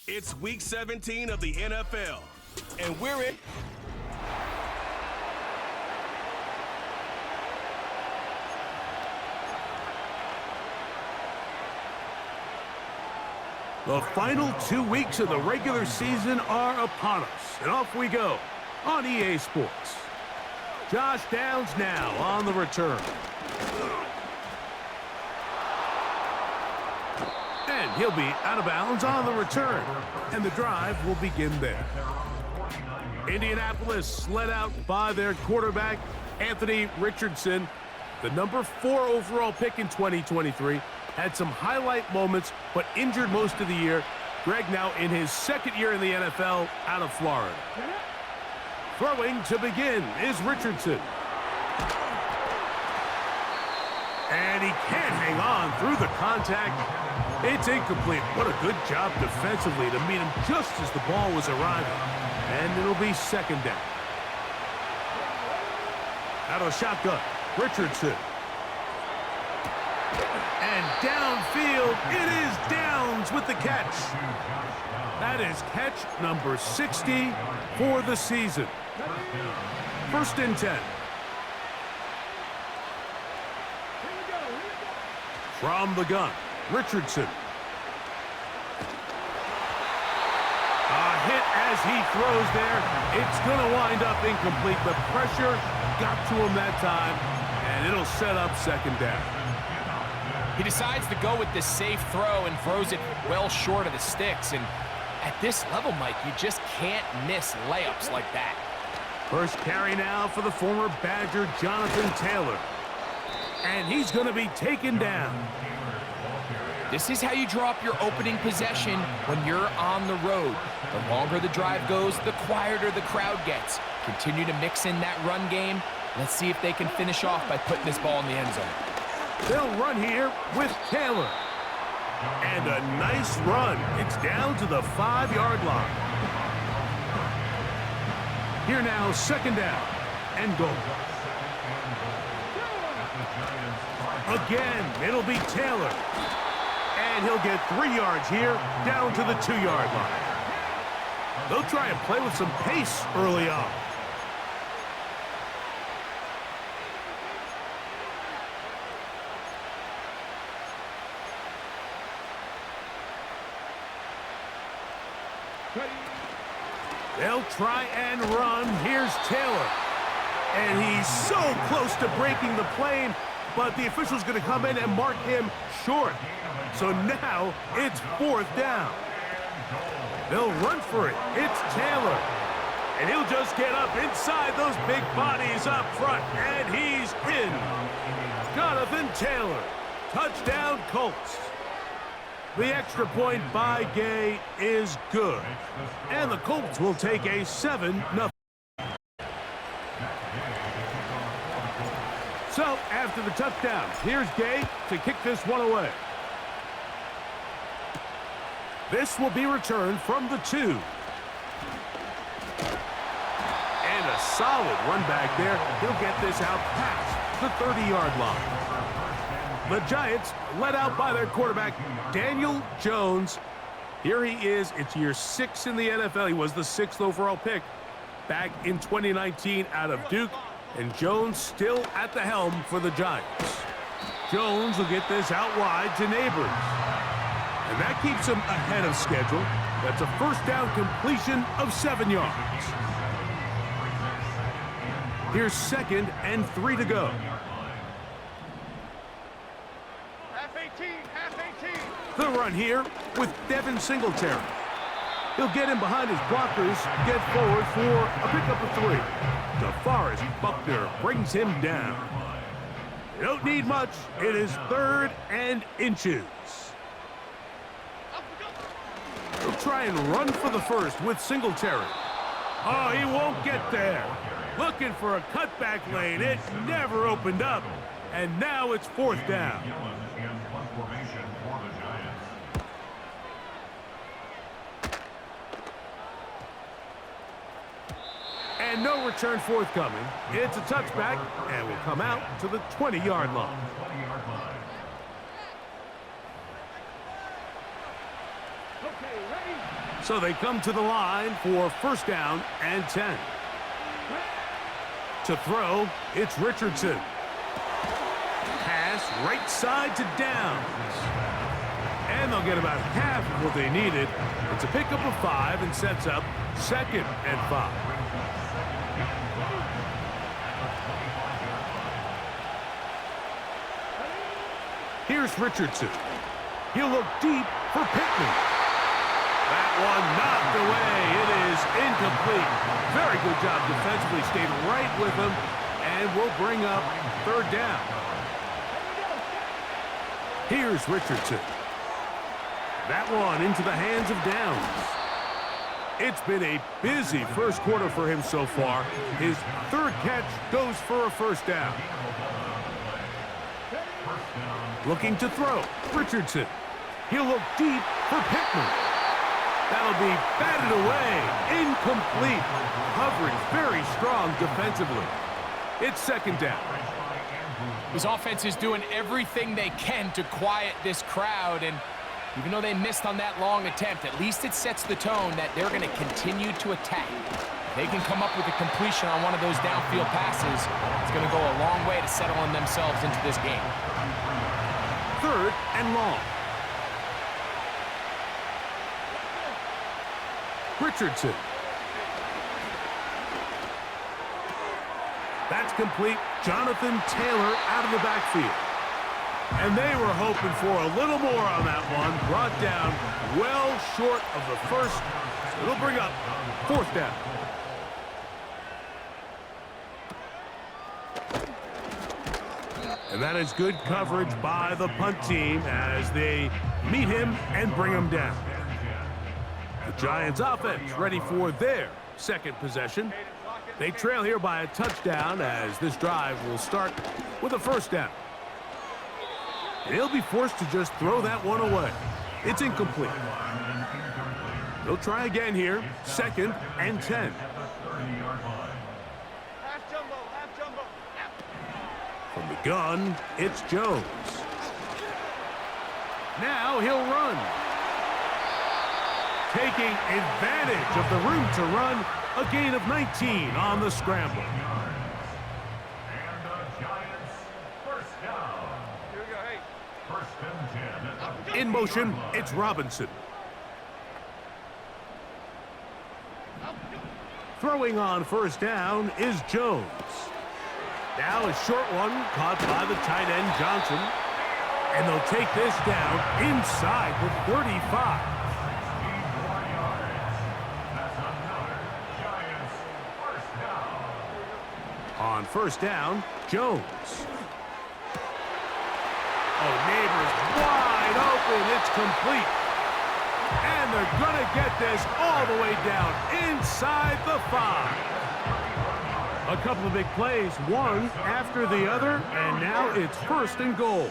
It's Week 17 of the NFL, and we're in. The final 2 weeks of the regular season are upon us, and off we go on EA Sports. Josh Downs now on the return. And he'll be out of bounds on the return, and the drive will begin there. Indianapolis led out by their quarterback, Anthony Richardson, the number 4 overall pick in 2023. Had some highlight moments, but injured most of the year. Greg now in his second year in the NFL out of Florida. Throwing to begin is Richardson. And he can't hang on through the contact. It's incomplete. What a good job defensively to meet him just as the ball was arriving. And it'll be second down. Out of the shotgun, Richardson. And downfield, it is Downs with the catch. That is catch number 60 for the season. First and 10. From the gun, Richardson. A hit as he throws there. It's going to wind up incomplete. The pressure got to him that time, and it'll set up second down. He decides to go with this safe throw and throws it well short of the sticks. And at this level, Mike, you just can't miss layups like that. First carry now for the former Badger, Jonathan Taylor. And he's going to be taken down. This is how you draw up your opening possession when you're on the road. The longer the drive goes, the quieter the crowd gets. Continue to mix in that run game. Let's see if they can finish off by putting this ball in the end zone. They'll run here with Taylor. And a nice run. It's down to the 5-yard line. Here now, second down and goal. Again, it'll be Taylor. And he'll get 3 yards here, down to the 2-yard line. They'll try and play with some pace early on. They'll try and run. Here's Taylor. And he's so close to breaking the plane, but the official's going to come in and mark him short. So now it's fourth down. They'll run for it. It's Taylor. And he'll just get up inside those big bodies up front. And he's in. Jonathan Taylor. Touchdown, Colts. The extra point by Gay is good. And the Colts will take a 7-0. So, after the touchdown, here's Gay to kick this one away. This will be returned from the 2. And a solid run back there. He'll get this out past the 30-yard line. The Giants led out by their quarterback, Daniel Jones. Here he is. It's year 6 in the NFL. He was the 6th overall pick back in 2019 out of Duke. And Jones still at the helm for the Giants. Jones will get this out wide to Neighbors. And that keeps him ahead of schedule. That's a first down completion of 7 yards. Here's second and 3 to go. The run here with Devin Singletary. He'll get in behind his blockers, get forward for a pickup of 3. DeForest Buckner brings him down. You don't need much. It is 3rd and inches. He'll try and run for the first with Singletary. Oh, he won't get there. Looking for a cutback lane. It never opened up. And now it's 4th down. And no return forthcoming. It's a touchback and will come out to the 20-yard line. Okay. So they come to the line for first down and 10. To throw, it's Richardson. Pass right side to Downs. And they'll get about half of what they needed. It's a pickup of 5 and sets up 2nd and 5. Here's Richardson. He'll look deep for Pittman. That one knocked away. It is incomplete. Very good job defensively. Stayed right with him and will bring up 3rd down. Here's Richardson. That one into the hands of Downs. It's been a busy first quarter for him so far. His 3rd catch goes for a first down. Looking to throw, Richardson. He'll look deep for Pittman. That'll be batted away. Incomplete. Coverage very strong defensively. It's 2nd down. His offense is doing everything they can to quiet this crowd, and even though they missed on that long attempt, at least it sets the tone that they're going to continue to attack. If they can come up with a completion on one of those downfield passes, it's going to go a long way to settling themselves into this game. 3rd and long. Richardson. That's complete. Jonathan Taylor out of the backfield. And they were hoping for a little more on that one. Brought down well short of the first. It'll bring up 4th down. And that is good coverage by the punt team as they meet him and bring him down. The Giants offense ready for their 2nd possession. They trail here by a touchdown as this drive will start with a first down. They'll be forced to just throw that one away. It's incomplete. They'll try again here. 2nd and 10. From the gun, it's Jones. Now he'll run. Taking advantage of the room to run, a gain of 19 on the scramble. In motion, it's Robinson. Throwing on first down is Jones. Now a short one caught by the tight end Johnson. And they'll take this down inside the 35. On first down, Jones. Oh, Neighbors wide open. It's complete. And they're going to get this all the way down inside the 5. A couple of big plays, one after the other, and now it's 1st and goal.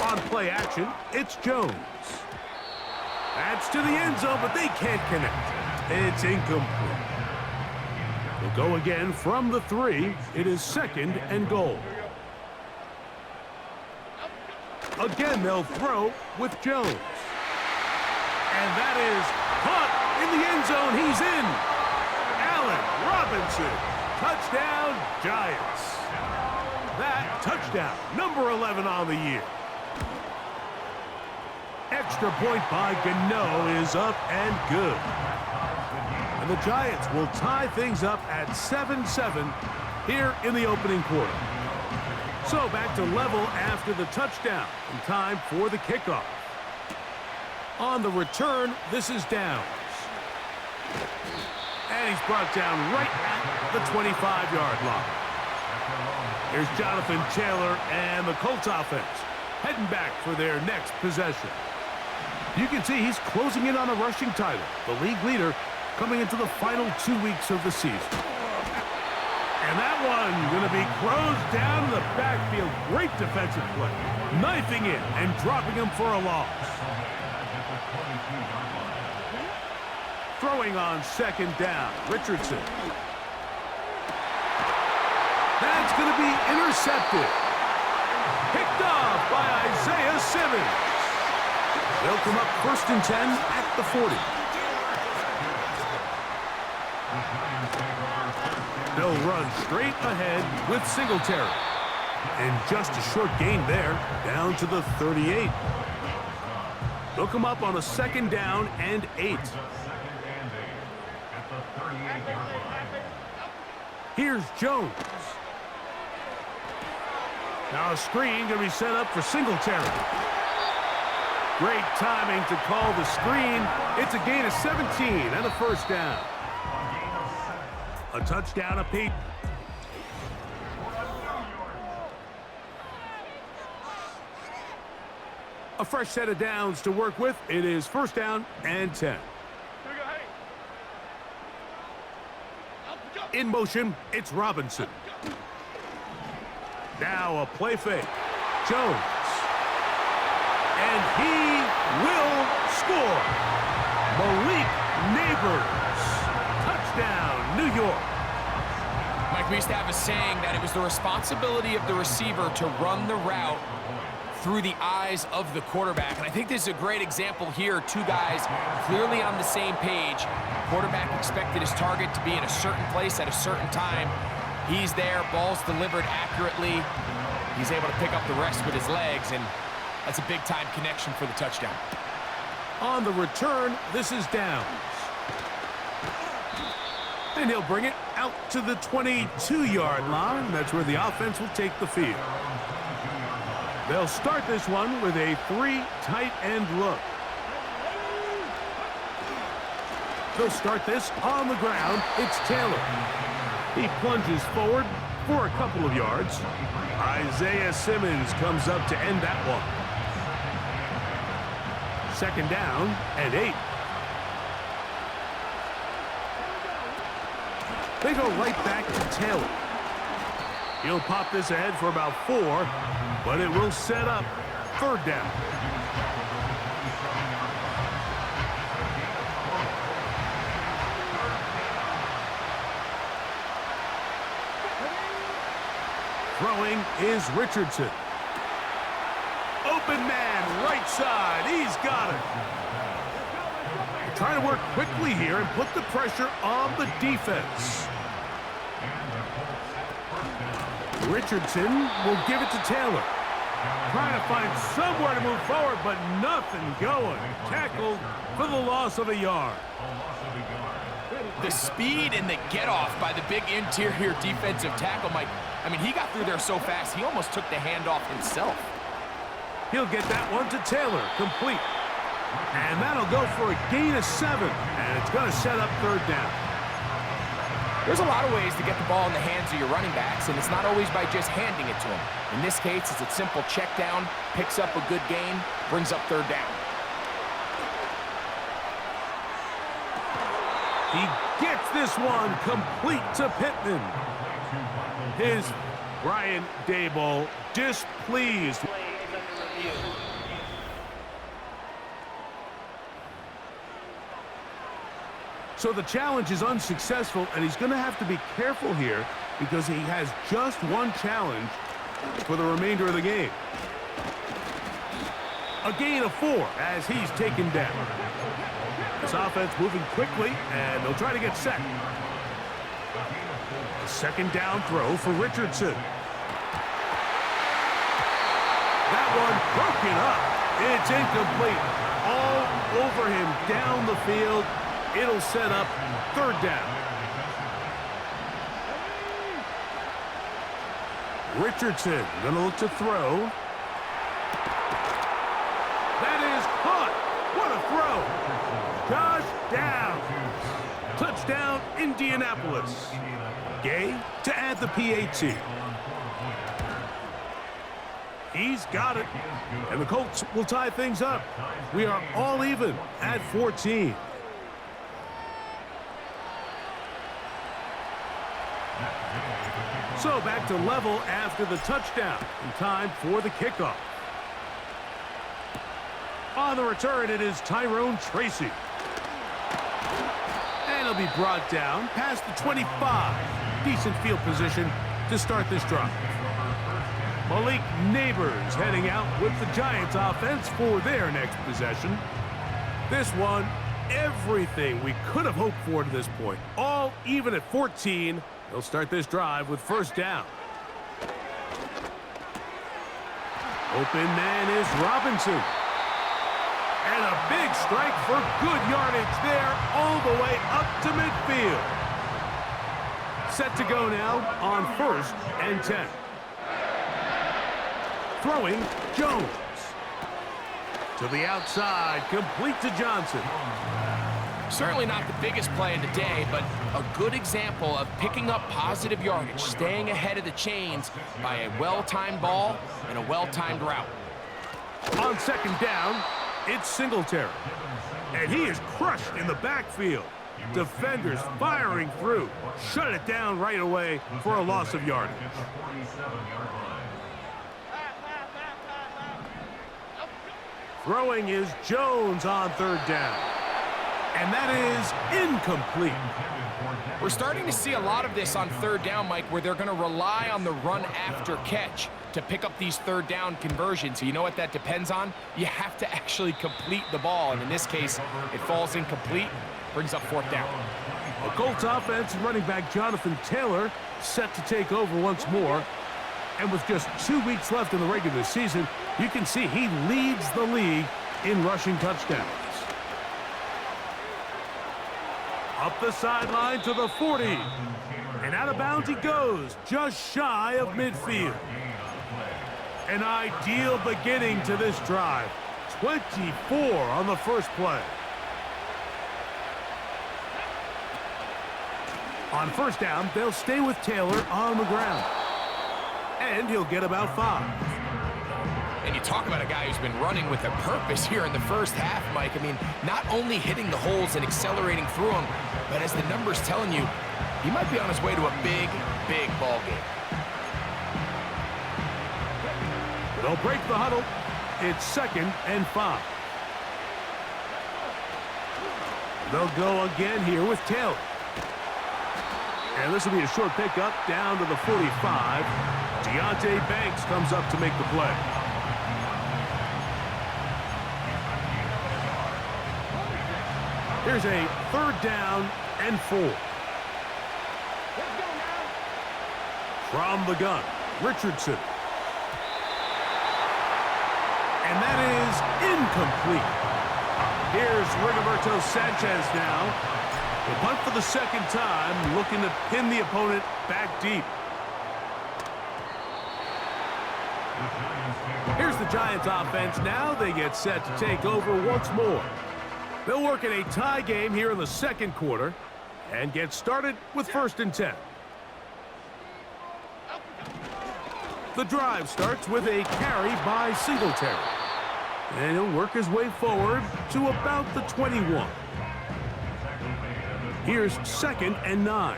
On play action, it's Jones. That's to the end zone, but they can't connect. It's incomplete. They'll go again from the 3. It is 2nd and goal. Again, they'll throw with Jones. And that is caught in the end zone. He's in. Allen Robinson. Touchdown, Giants. That touchdown, number 11 on the year. Extra point by Gano is up and good. And the Giants will tie things up at 7-7 here in the opening quarter. So back to level after the touchdown, and time for the kickoff. On the return, this is Downs. And he's brought down right at the 25-yard line. Here's Jonathan Taylor and the Colts offense heading back for their next possession. You can see he's closing in on a rushing title, the league leader coming into the final 2 weeks of the season. And that one going to be closed down in the backfield. Great defensive play. Knifing in and dropping him for a loss. Throwing on 2nd down, Richardson. That's going to be intercepted. Picked off by Isaiah Simmons. They'll come up 1st and 10 at the 40. They'll run straight ahead with Singletary. And just a short gain there, down to the 38. They'll come up on a 2nd down and 8. Here's Jones. Now a screen going to be set up for Singletary. Great timing to call the screen. It's a gain of 17 and a 1st down. A touchdown apiece. A fresh set of downs to work with. It is 1st down and 10. In motion, it's Robinson. Now a play fake. Jones. And he will score. Malik Neighbors. Touchdown, New York. Mike, we used to have a saying that it was the responsibility of the receiver to run the route through the eyes of the quarterback. And I think this is a great example here. 2 guys clearly on the same page. Quarterback expected his target to be in a certain place at a certain time. He's there, ball's delivered accurately. He's able to pick up the rest with his legs, and that's a big-time connection for the touchdown. On the return, this is Downs. And he'll bring it out to the 22-yard line. That's where the offense will take the field. They'll start this one with a 3 tight end look. They'll start this on the ground. It's Taylor. He plunges forward for a couple of yards. Isaiah Simmons comes up to end that one. 2nd down and 8. They go right back to Taylor. He'll pop this ahead for about 4, but it will set up 3rd down. Throwing is Richardson. Open man, right side. He's got it. Trying to work quickly here and put the pressure on the defense. Richardson will give it to Taylor. Trying to find somewhere to move forward, but nothing going. Tackled for the loss of a yard. The speed and the get-off by the big interior defensive tackle, Mike. I mean, he got through there so fast, he almost took the handoff himself. He'll get that one to Taylor, complete. And that'll go for a gain of 7, and it's going to set up 3rd down. There's a lot of ways to get the ball in the hands of your running backs, and it's not always by just handing it to them. In this case, it's a simple check down, picks up a good gain, brings up 3rd down. He gets this one complete to Pittman. His Brian Daboll displeased. So the challenge is unsuccessful, and he's going to have to be careful here because he has just one challenge for the remainder of the game. A gain of 4 as he's taken down. This offense moving quickly, and they'll try to get set. A 2nd down throw for Richardson. That one broken up. It's incomplete. All over him down the field. It'll set up 3rd down. Richardson gonna look to throw. That is caught. What a throw. Josh Downs. Touchdown, Indianapolis. Gay to add the PAT. He's got it. And the Colts will tie things up. We are all even at 14. So back to level after the touchdown. In time for the kickoff. On the return, it is Tyrone Tracy. And he'll be brought down past the 25. Decent field position to start this drive. Malik Neighbors heading out with the Giants offense for their next possession. This one, everything we could have hoped for to this point. All even at 14. They'll start this drive with first down. Open man is Robinson. And a big strike for good yardage there all the way up to midfield. Set to go now on 1st and 10. Throwing, Jones. To the outside, complete to Johnson. Certainly not the biggest play of the day, but a good example of picking up positive yardage, staying ahead of the chains by a well-timed ball and a well-timed route. On 2nd down, it's Singletary. And he is crushed in the backfield. Defenders firing through. Shut it down right away for a loss of yardage. Throwing is Jones on 3rd down. And that is incomplete. We're starting to see a lot of this on 3rd down, Mike, where they're going to rely on the run after catch to pick up these 3rd down conversions. So you know what that depends on? You have to actually complete the ball. And in this case, it falls incomplete, brings up 4th down. The Colts offense and running back Jonathan Taylor set to take over once more. And with just 2 weeks left in the regular season, you can see he leads the league in rushing touchdowns. Up the sideline to the 40. And out of bounds he goes, just shy of midfield. An ideal beginning to this drive. 24 on the first play. On 1st down, they'll stay with Taylor on the ground. And he'll get about 5. And you talk about a guy who's been running with a purpose here in the first half, Mike. I mean, not only hitting the holes and accelerating through them, but as the numbers telling you, he might be on his way to a big, big ball game. They'll break the huddle. It's 2nd and 5. They'll go again here with Taylor. And this will be a short pickup down to the 45. Deontay Banks comes up to make the play. Here's a 3rd down and 4. From the gun, Richardson. And that is incomplete. Here's Rigoberto Sanchez now. The punt for the 2nd time, looking to pin the opponent back deep. Here's the Giants offense now. They get set to take over once more. They'll work in a tie game here in the 2nd quarter and get started with 1st and 10. The drive starts with a carry by Singletary. And he'll work his way forward to about the 21. Here's 2nd and 9.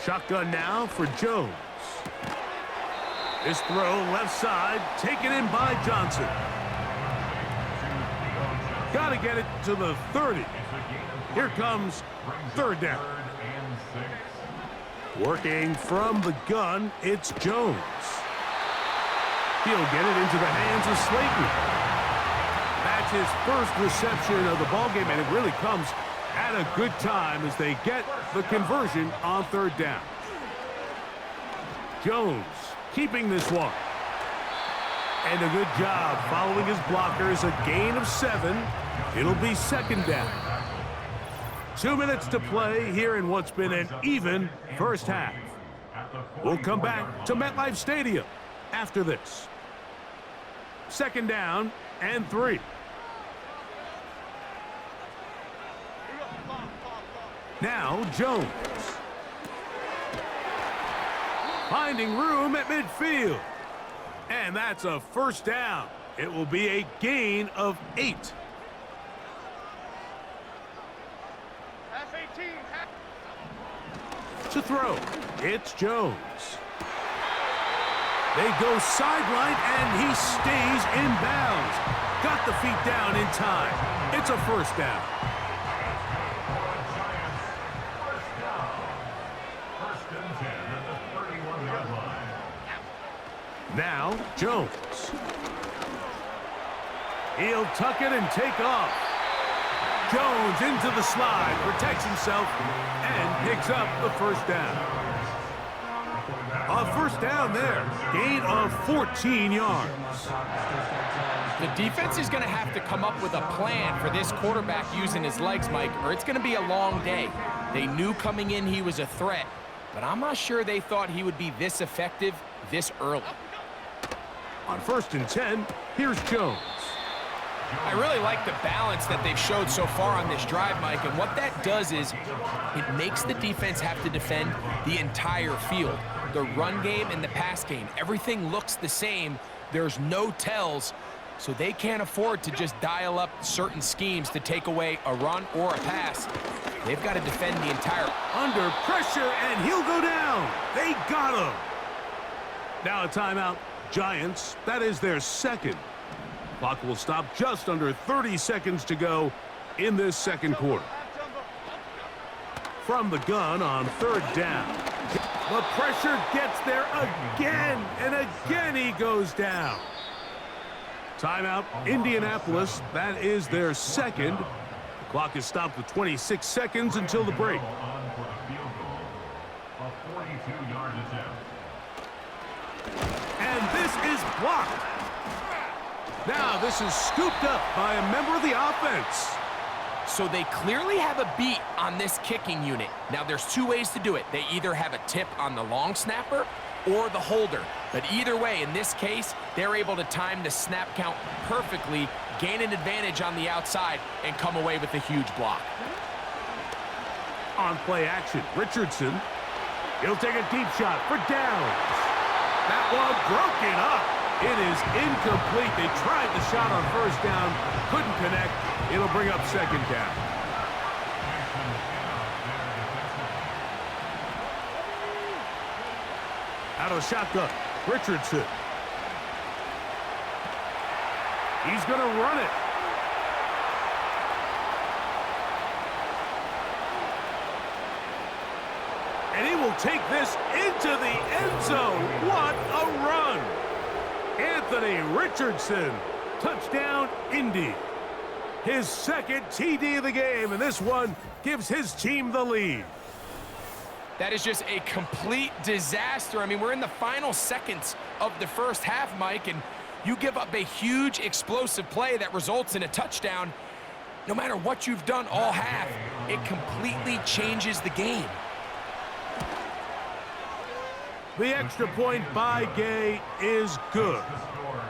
Shotgun now for Jones. This throw left side, taken in by Johnson. Got to get it to the 30. Here comes 3rd down. Working from the gun, it's Jones. He'll get it into the hands of Slayton. That's his first reception of the ballgame, and it really comes at a good time as they get the conversion on 3rd down. Jones keeping this one. And a good job following his blockers, a gain of 7. It'll be 2nd down. 2 minutes to play here in what's been an even first half. We'll come back to MetLife Stadium after this. 2nd down and 3. Now Jones. Finding room at midfield. And that's a 1st down. It will be a gain of 8. To throw, it's Jones. They go sideline, and he stays in bounds. Got the feet down in time. It's a 1st down. Now, Jones. He'll tuck it and take off. Jones into the slide, protects himself, and picks up the first down. A first down there, gain of 14 yards. The defense is going to have to come up with a plan for this quarterback using his legs, Mike, or it's going to be a long day. They knew coming in he was a threat, but I'm not sure they thought he would be this effective this early. On 1st and 10, here's Jones. I really like the balance that they've showed so far on this drive, Mike, and what that does is it makes the defense have to defend the entire field. The run game and the pass game, everything looks the same. There's no tells, so they can't afford to just dial up certain schemes to take away a run or a pass. They've got to defend the entire... Under pressure, and he'll go down. They got him. Now a timeout. Giants, that is their second. Clock will stop just under 30 seconds to go in this second quarter. From the gun on 3rd down. The pressure gets there again, and again he goes down. Timeout, Indianapolis. That is their second. The clock is stopped with 26 seconds until the break. And this is blocked. Now this is scooped up by a member of the offense. So they clearly have a beat on this kicking unit. Now there's two ways to do it. They either have a tip on the long snapper or the holder. But either way, in this case, they're able to time the snap count perfectly, gain an advantage on the outside, and come away with a huge block. On play action, Richardson. He'll take a deep shot for downs. That one broken up. It is incomplete. They tried the shot on 1st down, couldn't connect. It'll bring up 2nd down. Out of the shotgun, Richardson. He's going to run it. And he will take this into the end zone. What a run! Anthony Richardson, touchdown, Indy. His second TD of the game, and this one gives his team the lead. That is just a complete disaster. I mean, we're in the final seconds of the first half, Mike, and you give up a huge explosive play that results in a touchdown. No matter what you've done all half, it completely changes the game. The extra point by Gay is good.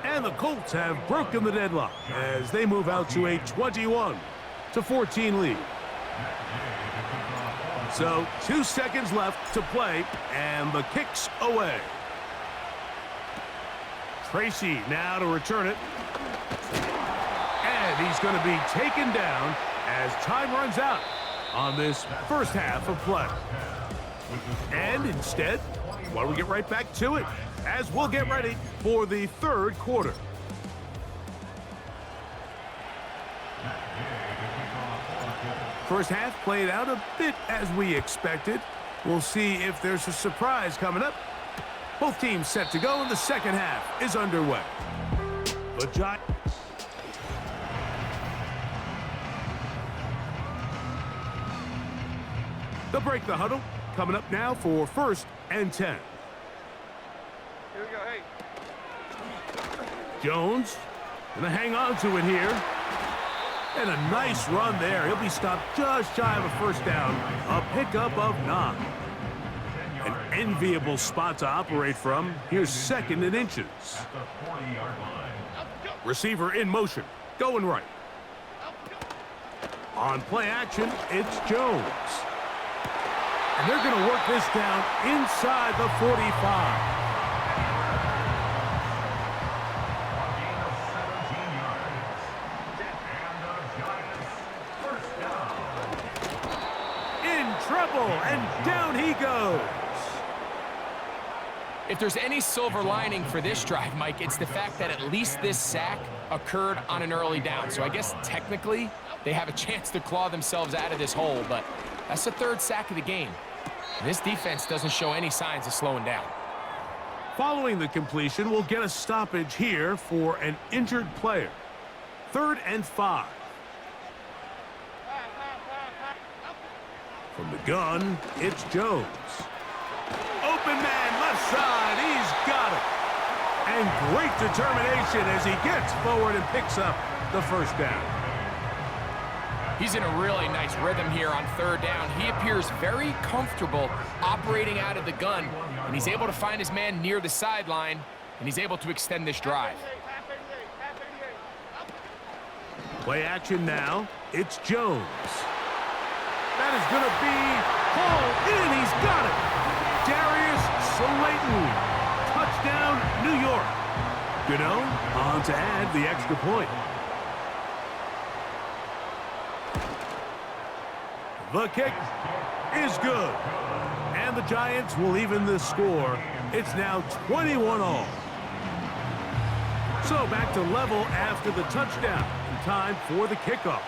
And the Colts have broken the deadlock as they move out to a 21-14 lead. So 2 seconds left to play, and the kick's away. Tracy now to return it. And he's going to be taken down as time runs out on this first half of play. And instead, why don't we get right back to it as we'll get ready for the 3rd quarter. First half played out a bit as we expected. We'll see if there's a surprise coming up. Both teams set to go, and the second half is underway. The Giants. They'll break the huddle. Coming up now for 1st and 10. Here we go, hey. Jones gonna hang on to it here. And a nice run there. He'll be stopped just shy of a 1st down. A pickup of 9. An enviable spot to operate from. Here's 2nd and inches. Receiver in motion. Going right. On play action, it's Jones. And they're going to work this down inside the 45. Trouble, and down he goes. If there's any silver lining for this drive, Mike, it's the fact that at least this sack occurred on an early down. So I guess technically they have a chance to claw themselves out of this hole, but that's the 3rd sack of the game. This defense doesn't show any signs of slowing down. Following the completion, we'll get a stoppage here for an injured player. 3rd and 5. From the gun, it's Jones. Open man, left side, he's got it. And great determination as he gets forward and picks up the first down. He's in a really nice rhythm here on 3rd down. He appears very comfortable operating out of the gun, and he's able to find his man near the sideline, and he's able to extend this drive. Play action now. It's Jones. That is going to be hauled in. He's got it. Darius Slayton. Touchdown, New York. Gano on to add the extra point. The kick is good. And the Giants will even the score. It's now 21-all. So back to level after the touchdown. In time for the kickoff.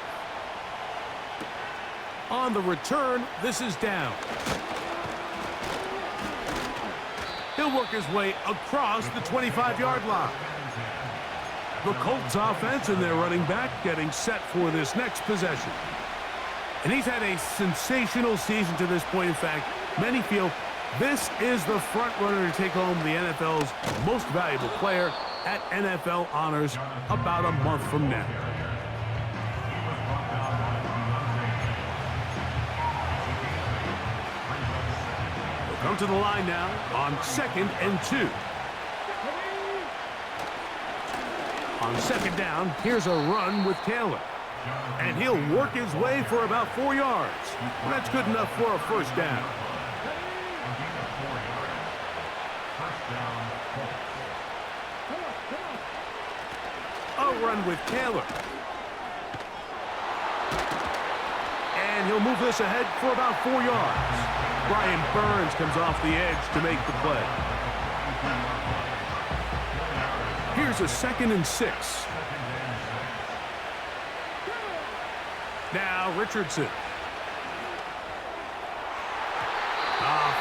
On the return, this is down. He'll work his way across the 25-yard line. The Colts offense and their running back getting set for this next possession. And he's had a sensational season to this point. In fact, many feel this is the front runner to take home the NFL's most valuable player at NFL Honors about a month from now. We'll come to the line now on 2nd and 2. On 2nd down, here's a run with Taylor. And he'll work his way for about 4 yards. That's good enough for a first down. A run with Taylor. And he'll move this ahead for about 4 yards. Brian Burns comes off the edge to make the play. Here's a 2nd and 6. Now Richardson.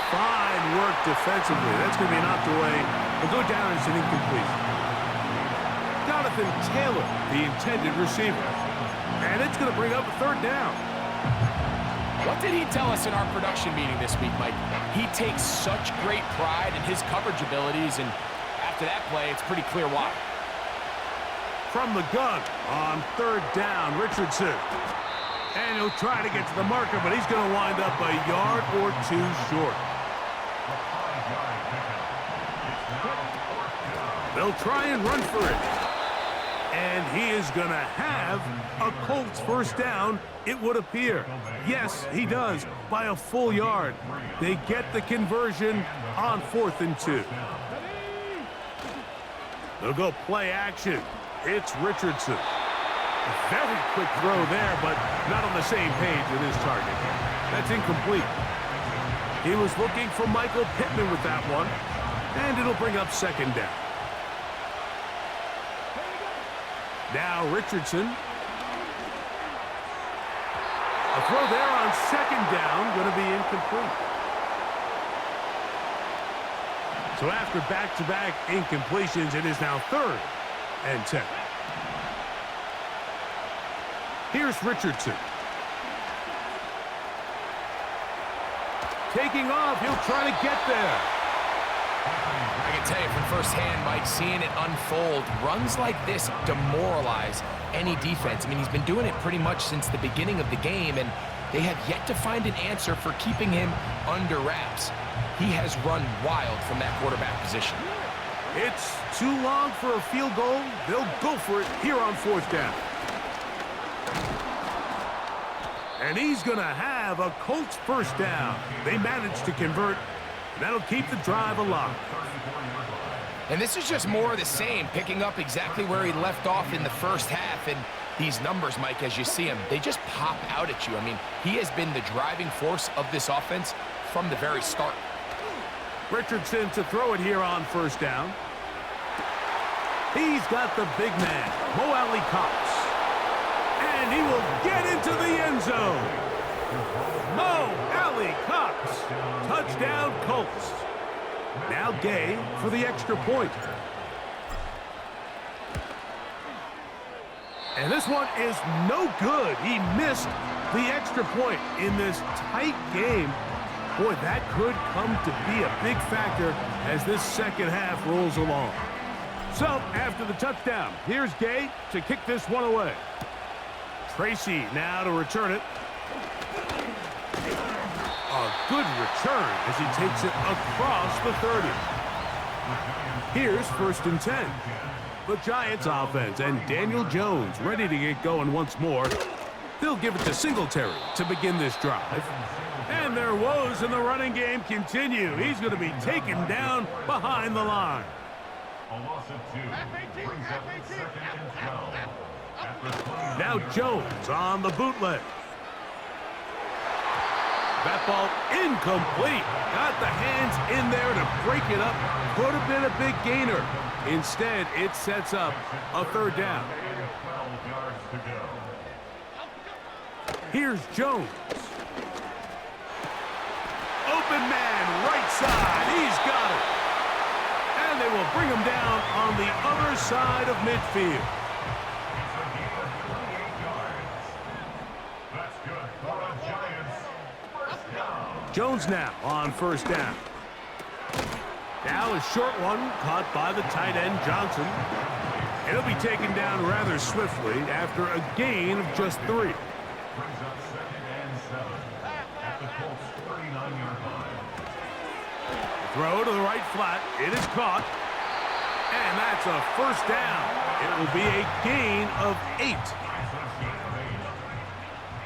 Fine work defensively. That's going to be knocked away. He'll go down as an incompletion. Jonathan Taylor, the intended receiver. And it's going to bring up a 3rd down. What did he tell us in our production meeting this week, Mike? He takes such great pride in his coverage abilities, and after that play, it's pretty clear why. From the gun on 3rd down, Richardson. And he'll try to get to the marker, but he's going to wind up a yard or 2 short. They'll try and run for it. And he is going to have a Colts first down, it would appear. Yes, he does, by a full yard. They get the conversion on 4th and 2. They'll go play action. It's Richardson. A very quick throw there, but not on the same page with his target. That's incomplete. He was looking for Michael Pittman with that one, and it'll bring up 2nd down. Now Richardson. A throw there on 2nd down, going to be incomplete. So after back-to-back incompletions, it is now 3rd and 10. Here's Richardson. Taking off, he'll try to get there. I can tell you from firsthand, Mike, seeing it unfold, runs like this demoralize any defense. I mean, he's been doing it pretty much since the beginning of the game, and they have yet to find an answer for keeping him under wraps. He has run wild from that quarterback position. It's too long for a field goal. They'll go for it here on 4th down. And he's going to have a Colts first down. They managed to convert. That'll keep the drive alive. And this is just more of the same, picking up exactly where he left off in the first half. And these numbers, Mike, as you see him, they just pop out at you. I mean, he has been the driving force of this offense from the very start. Richardson to throw it here on 1st down. He's got the big man, Mo Alley Cox. And he will get into the end zone. Mo Alley Cox. Touchdown, Colts. Now Gay for the extra point. And this one is no good. He missed the extra point in this tight game. Boy, that could come to be a big factor as this second half rolls along. So, after the touchdown, here's Gay to kick this one away. Tracy now to return it. A good return as he takes it across the 30. Here's 1st and 10. The Giants offense and Daniel Jones ready to get going once more. They'll give it to Singletary to begin this drive. And their woes in the running game continue. He's going to be taken down behind the line. A loss of 2 brings up 2nd and 12. Now Jones on the bootleg. That ball incomplete. Got the hands in there to break it up. Could have been a big gainer. Instead, it sets up a 3rd down. 12 yards to go. Here's Jones. Open man, right side. He's got it. And they will bring him down on the other side of midfield. That's good for the Giants. 1st down. Jones now on 1st down. Now a short one caught by the tight end Johnson. It'll be taken down rather swiftly after a gain of just 3. Brings up 2nd and 7 at the Colts 39-yard line. Throw to the right flat. It is caught. And that's a 1st down. It will be a gain of 8.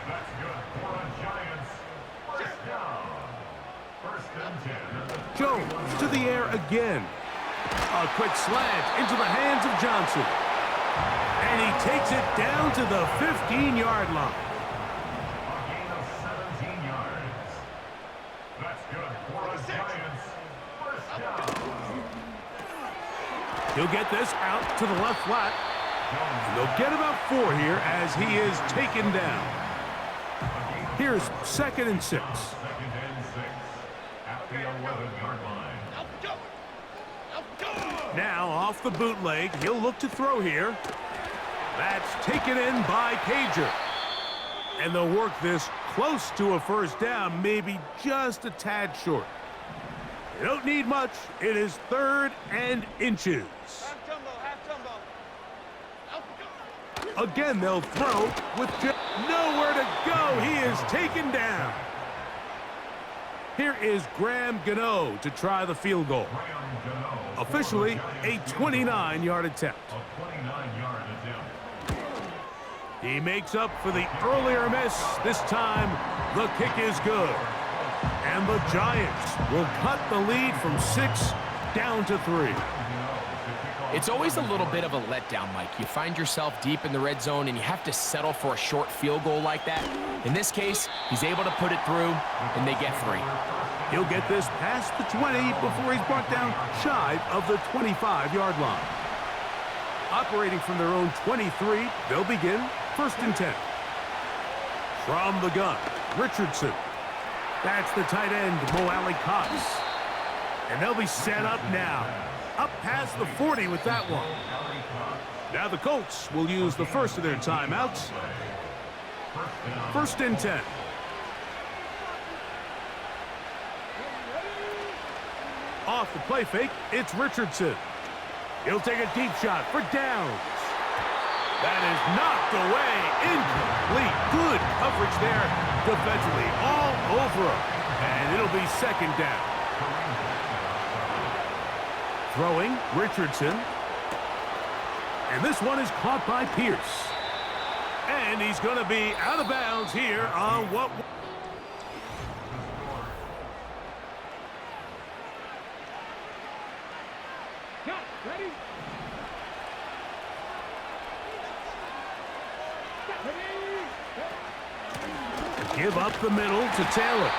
That's good for the Giants. 1st down. 1st and 10. Jones to the air again. A quick slant into the hands of Johnson. And he takes it down to the 15-yard line. A gain of 17 yards. That's good for the Giants. 1st down. He'll get this out to the left flat. And they'll get about 4 here as he is taken down. Here's 2nd and 6. 2nd and 6 at the 11-yard line. Now off the bootleg, he'll look to throw here. That's taken in by Pager. And they'll work this close to a 1st down, maybe just a tad short. They don't need much. It is 3rd and inches. Half tumble. Again, they'll throw with nowhere to go. He is taken down. Here is Graham Gano to try the field goal. Officially, a 29-yard attempt. A 29-yard attempt. He makes up for the earlier miss. This time, the kick is good. And the Giants will cut the lead from 6 down to 3. It's always a little bit of a letdown, Mike. You find yourself deep in the red zone and you have to settle for a short field goal like that. In this case, he's able to put it through, and they get 3. He'll get this past the 20 before he's brought down shy of the 25-yard line. Operating from their own 23, they'll begin 1st and 10. From the gun, Richardson. That's the tight end, Mo Alley Cox. And they'll be set up now. Up past the 40 with that one. Now the Colts will use the first of their timeouts. 1st and 10. Off the play fake, it's Richardson. He'll take a deep shot for downs. That is knocked away. Incomplete. Good coverage there defensively. All over him. And it'll be 2nd down. Throwing, Richardson. And this one is caught by Pierce. And he's going to be out of bounds here on what... Give up the middle to Taylor.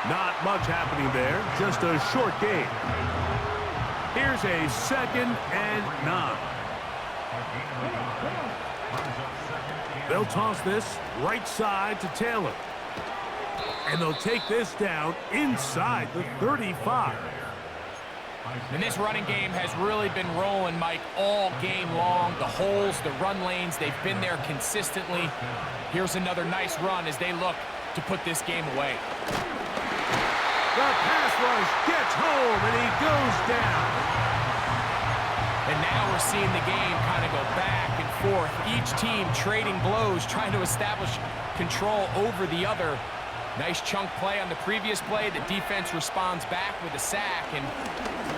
Not much happening there, just a short gain. Here's a 2nd and 9. They'll toss this right side to Taylor. And they'll take this down inside the 35. And this running game has really been rolling, Mike, all game long. The holes, the run lanes, they've been there consistently. Here's another nice run as they look to put this game away. The pass rush gets home, and he goes down. And now we're seeing the game kind of go back and forth. Each team trading blows, trying to establish control over the other. Nice chunk play on the previous play. The defense responds back with a sack, and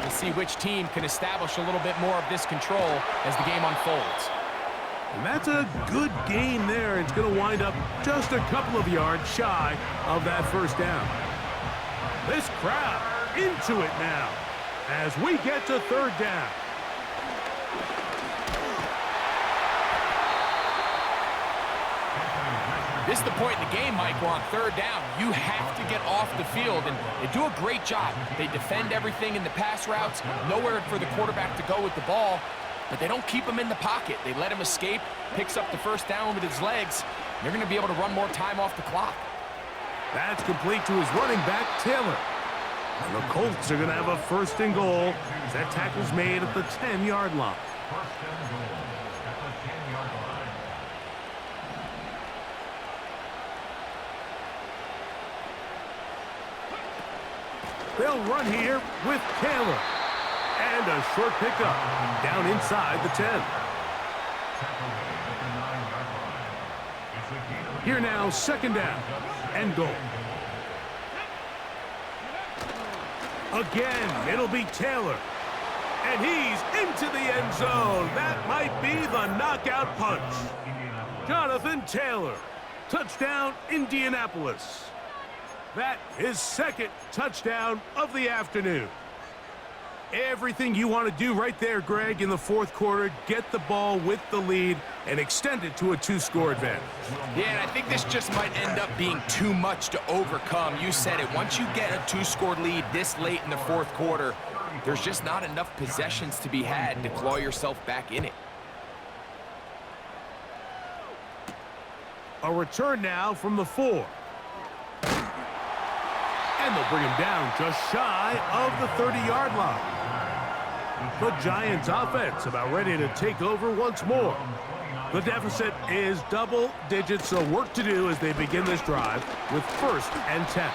we'll see which team can establish a little bit more of this control as the game unfolds. And that's a good game there. It's going to wind up just a couple of yards shy of that first down. This crowd into it now as we get to third down. This is the point in the game, Mike, where on third down, you have to get off the field, and they do a great job. They defend everything in the pass routes, nowhere for the quarterback to go with the ball, but they don't keep him in the pocket. They let him escape, picks up the first down with his legs. They're going to be able to run more time off the clock. That's complete to his running back, Taylor. And the Colts are going to have a first and goal as that tackle's made at the 10-yard line. First and goal at the 10-yard line. They'll run here with Taylor. And a short pickup down inside the 10. Here now, second down and goal. Again, it'll be Taylor. And he's into the end zone. That might be the knockout punch. Jonathan Taylor. Touchdown, Indianapolis. That is second touchdown of the afternoon. Everything you want to do right there, Greg, in the fourth quarter, get the ball with the lead and extend it to a two-score advantage. Yeah, and I think this just might end up being too much to overcome. You said it. Once you get a two-score lead this late in the fourth quarter, there's just not enough possessions to be had to claw yourself back in it. A return now from the 4. And they'll bring him down just shy of the 30-yard line. The Giants offense about ready to take over once more. The deficit is double digits, so work to do as they begin this drive with first and 10.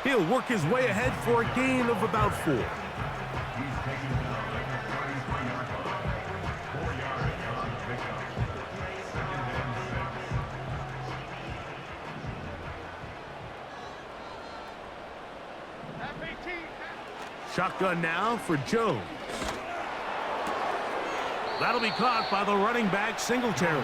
He'll work his way ahead for a gain of about 4. Shotgun now for Jones. That'll be caught by the running back, Singletary.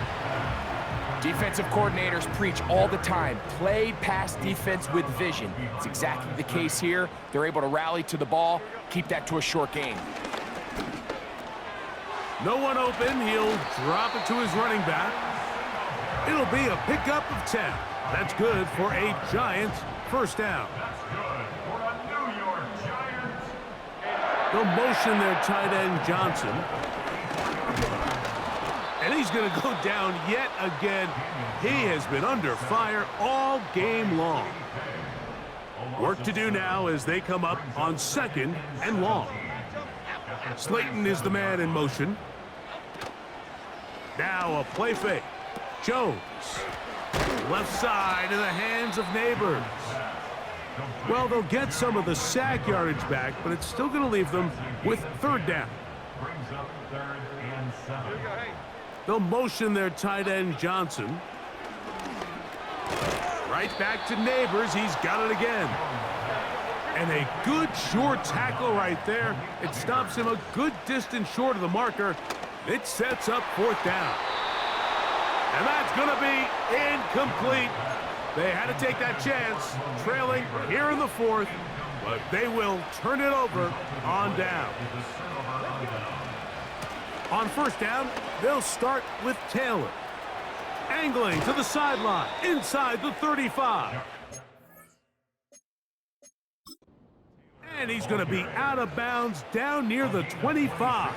Defensive coordinators preach all the time, play pass defense with vision. It's exactly the case here. They're able to rally to the ball, keep that to a short game. No one open. He'll drop it to his running back. It'll be a pickup of 10. That's good for a Giants first down. That's good for a New York Giants. They'll motion their tight end, Johnson. And he's going to go down yet again. He has been under fire all game long. Work to do now as they come up on second and long. Slayton is the man in motion. Now a play fake. Jones. Left side in the hands of Neighbors. Well, they'll get some of the sack yardage back, but it's still going to leave them with third down. Brings up third and 7. They'll motion their tight end, Johnson. Right back to Neighbors. He's got it again. And a good short tackle right there. It stops him a good distance short of the marker. It sets up fourth down. And that's going to be incomplete. They had to take that chance, trailing here in the fourth, but they will turn it over on down. On first down, they'll start with Taylor. Angling to the sideline, inside the 35. And he's going to be out of bounds down near the 25.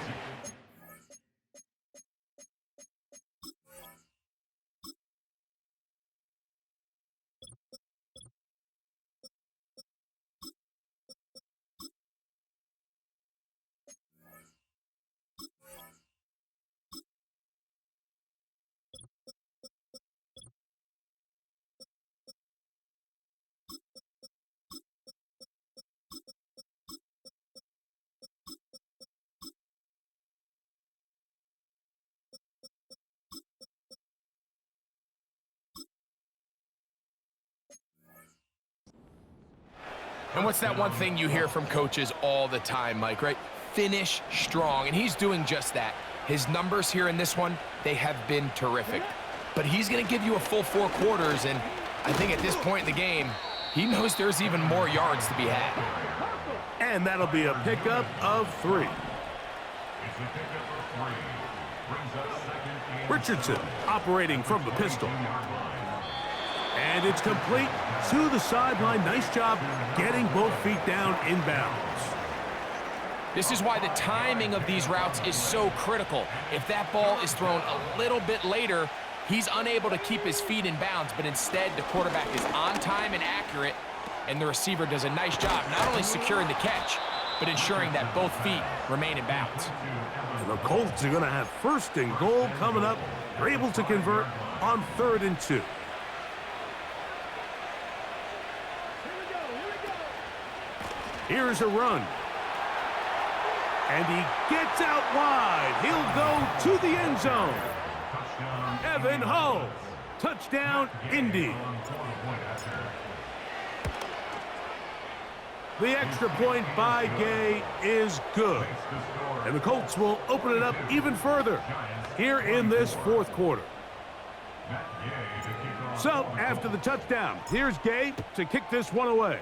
And what's that one thing you hear from coaches all the time, Mike, right? Finish strong, and he's doing just that. His numbers here in this one, they have been terrific. But he's going to give you a full 4 quarters, and I think at this point in the game, he knows there's even more yards to be had. And that'll be a pickup of 3. Richardson operating from the pistol. And it's complete to the sideline. Nice job getting both feet down inbounds. This is why the timing of these routes is so critical. If that ball is thrown a little bit later, he's unable to keep his feet in bounds, but instead the quarterback is on time and accurate, and the receiver does a nice job not only securing the catch, but ensuring that both feet remain in bounds. And the Colts are going to have 1st and goal coming up. They're able to convert on 3rd and 2. Here's a run. And he gets out wide. He'll go to the end zone. Evan Hull. Touchdown, Indy. The extra point by Gay is good. And the Colts will open it up even further here in this 4th quarter. So, after the touchdown, here's Gay to kick this one away.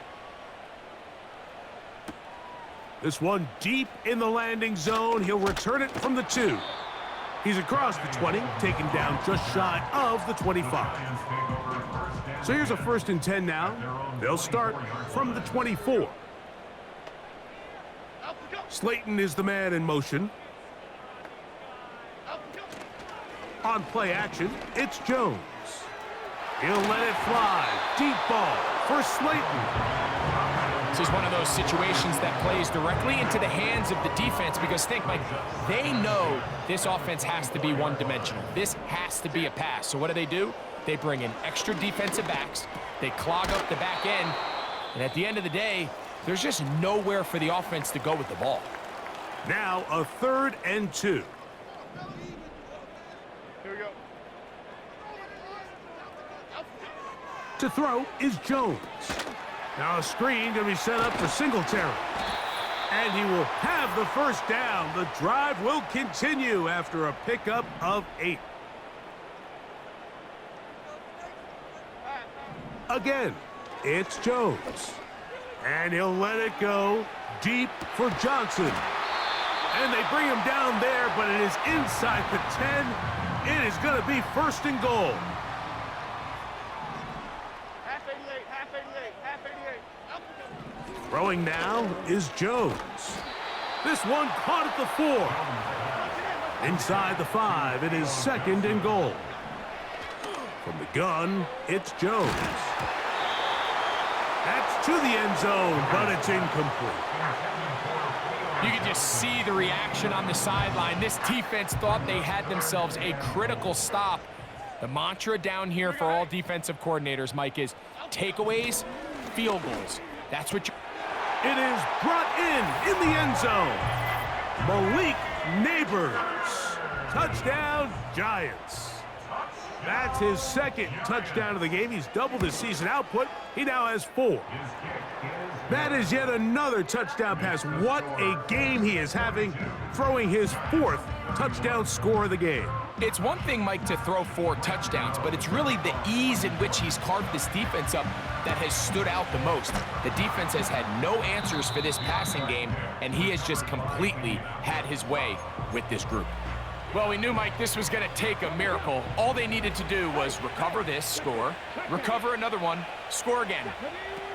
This one deep in the landing zone. He'll return it from the 2. He's across the 20, taken down just shy of the 25. So here's a 1st and 10 now. They'll start from the 24. Slayton is the man in motion. On play action, it's Jones. He'll let it fly. Deep ball for Slayton. This is one of those situations that plays directly into the hands of the defense because think, Mike, they know this offense has to be one-dimensional. This has to be a pass. So what do? They bring in extra defensive backs. They clog up the back end. And at the end of the day, there's just nowhere for the offense to go with the ball. Now a 3rd and 2. Here we go. To throw is Jones. Now a screen going to be set up for Singletary. And he will have the 1st down. The drive will continue after a pickup of 8. Again, it's Jones. And he'll let it go deep for Johnson. And they bring him down there, but it is inside the 10. It is going to be 1st and goal. Throwing now is Jones. This one caught at the 4. Inside the 5, it is 2nd and goal. From the gun, it's Jones. That's to the end zone, but it's incomplete. You can just see the reaction on the sideline. This defense thought they had themselves a critical stop. The mantra down here for all defensive coordinators, Mike, is takeaways, field goals. That's what you... It is brought in the end zone. Malik Neighbors. Touchdown, Giants. That's his 2nd touchdown of the game. He's doubled his season output. He now has 4. That is yet another touchdown pass. What a game he is having, throwing his 4th touchdown score of the game. It's one thing, Mike, to throw 4 touchdowns, but it's really the ease in which he's carved this defense up that has stood out the most. The defense has had no answers for this passing game, and he has just completely had his way with this group. Well, we knew, Mike, this was going to take a miracle. All they needed to do was recover this, score, recover another one, score again.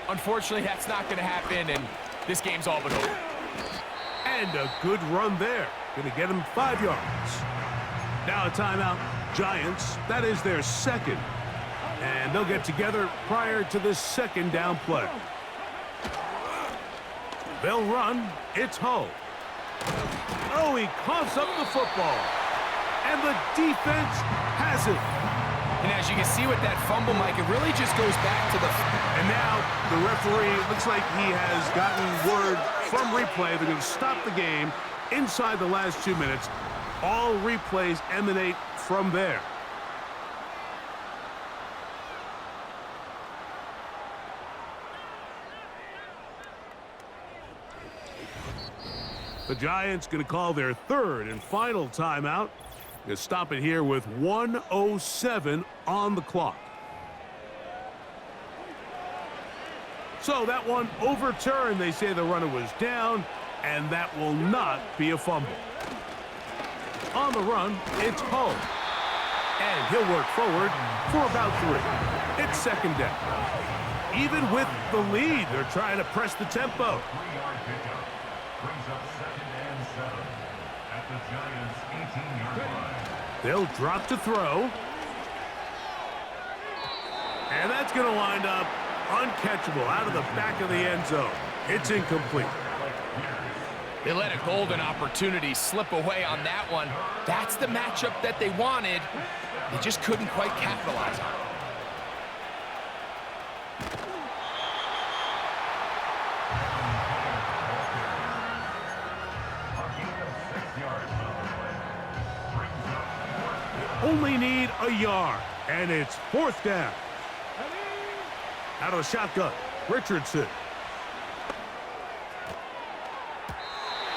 Unfortunately, that's not going to happen, and this game's all but over. And a good run there. Going to get him 5 yards. Now a timeout. Giants, that is their 2nd. And they'll get together prior to this 2nd down play. They'll run. It's Hull. Oh, he coughs up the football. And the defense has it. And as you can see with that fumble, Mike, it really just goes back to the... And now the referee looks like he has gotten word from replay. They're going to stop the game inside the last 2 minutes. All replays emanate from there. The Giants going to call their third and final timeout. Going to stop it here with 1:07 on the clock. So that one overturned. They say the runner was down, and that will not be a fumble. On the run, it's Poe. And he'll work forward for about 3. It's second down. Even with the lead, they're trying to press the tempo. 3-yard pickup. Brings up 2nd and 7 at the Giants' 18-yard line. They'll drop to throw. And that's going to wind up uncatchable out of the back of the end zone. It's incomplete. They let a golden opportunity slip away on that one. That's the matchup that they wanted. They just couldn't quite capitalize on it. Only need a yard, and it's 4th down. Out of the shotgun, Richardson.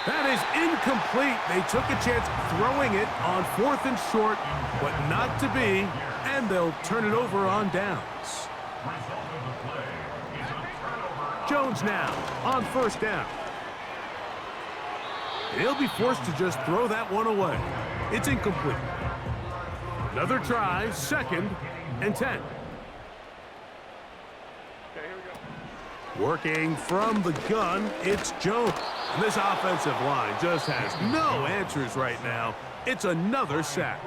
That is incomplete. They took a chance throwing it on 4th and short, but not to be, and they'll turn it over on downs. Jones now on 1st down. He'll be forced to just throw that one away. It's incomplete. Another try, 2nd and 10. Working from the gun, it's Jones. And this offensive line just has no answers right now. It's another sack.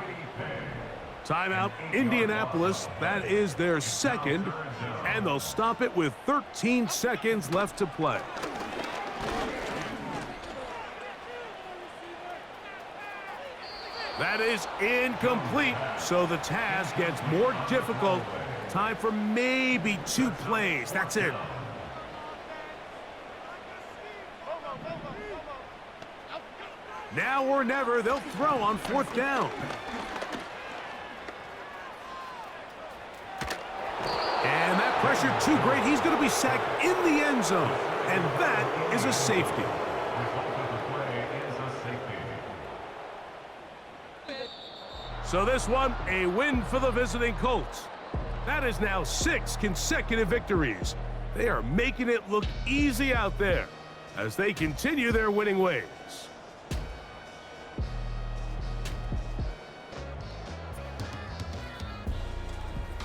Timeout, Indianapolis. That is their 2nd, and they'll stop it with 13 seconds left to play. That is incomplete, so the task gets more difficult. Time for maybe 2 plays. That's it. Now or never, they'll throw on 4th down. And that pressure too great. He's going to be sacked in the end zone. And that is a safety. So this one, a win for the visiting Colts. That is now 6 consecutive victories. They are making it look easy out there as they continue their winning ways.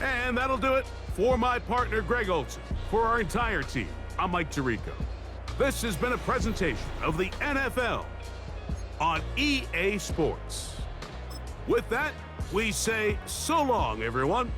And that'll do it for my partner, Greg Olson. For our entire team, I'm Mike Tirico. This has been a presentation of the NFL on EA Sports. With that, we say so long, everyone.